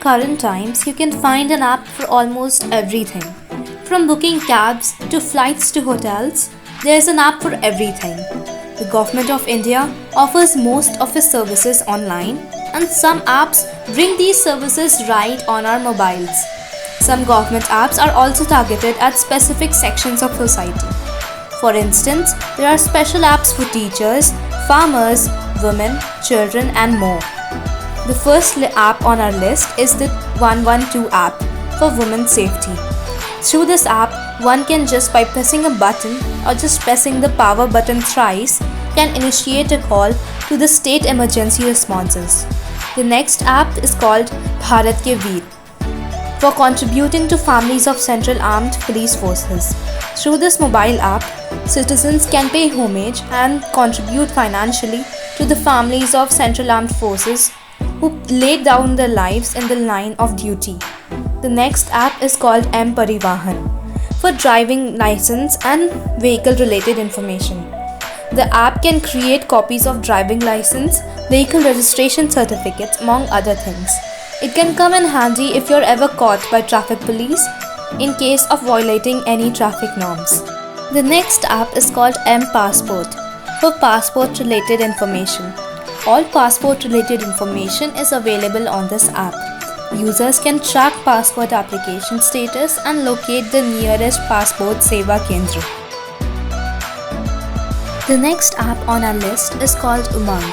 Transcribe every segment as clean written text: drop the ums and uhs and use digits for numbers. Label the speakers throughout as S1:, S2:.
S1: current times, you can find an app for almost everything. From booking cabs to flights to hotels, there's an app for everything. The Government of India offers most of its services online, and some apps bring these services right on our mobiles. Some government apps are also targeted at specific sections of society. For instance, there are special apps for teachers, farmers, women, children, and more. The first app on our list is the 112 app for women's safety. Through this app, one can just by pressing a button or just pressing the power button thrice can initiate a call to the state emergency responses. The next app is called Bharat Ke Veer for contributing to families of Central Armed Police Forces. Through this mobile app, citizens can pay homage and contribute financially to the families of Central Armed Forces who laid down their lives in the line of duty. The next app is called M-Parivahan for driving license and vehicle-related information. The app can create copies of driving license, vehicle registration certificates, among other things. It can come in handy if you're ever caught by traffic police in case of violating any traffic norms. The next app is called M-Passport for passport-related information. All passport-related information is available on this app. Users can track passport application status and locate the nearest Passport Seva Kendra. The next app on our list is called Umang,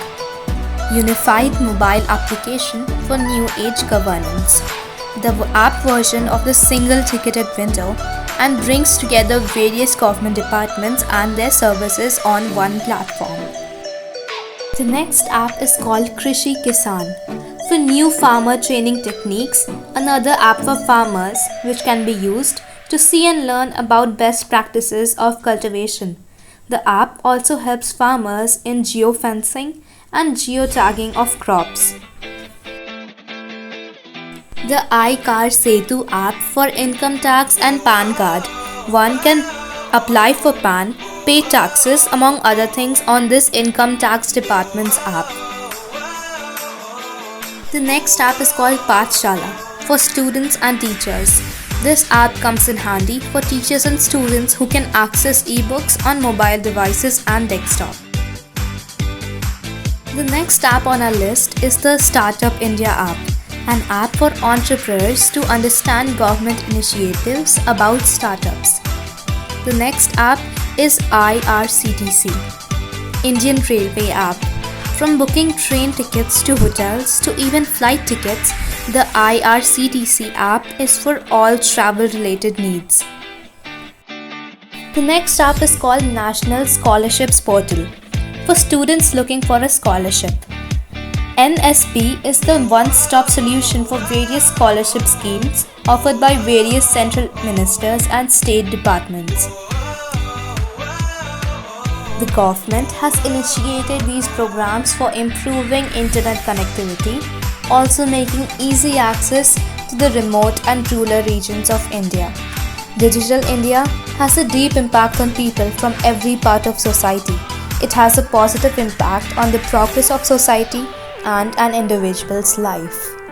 S1: Unified Mobile Application for New Age Governance. The app version of the single ticketed window and brings together various government departments and their services on one platform. The next app is called Krishi Kisan for new farmer training techniques, another app for farmers which can be used to see and learn about best practices of cultivation. The app also helps farmers in geofencing and geotagging of crops. The iCar Setu app for income tax and PAN card. One can apply for PAN, pay taxes among other things on this income tax department's app. The next app is called Pathshala for students and teachers. This app comes in handy for teachers and students who can access ebooks on mobile devices and desktop. The next app on our list is the Startup India app, an app for entrepreneurs to understand government initiatives about startups. The next app is IRCTC, Indian Railway app. From booking train tickets to hotels to even flight tickets, the IRCTC app is for all travel-related needs. The next app is called National Scholarships Portal for students looking for a scholarship. NSP is the one-stop solution for various scholarship schemes offered by various central ministers and state departments. The government has initiated these programs for improving internet connectivity, also making easy access to the remote and rural regions of India. Digital India has a deep impact on people from every part of society. It has a positive impact on the progress of society and an individual's life.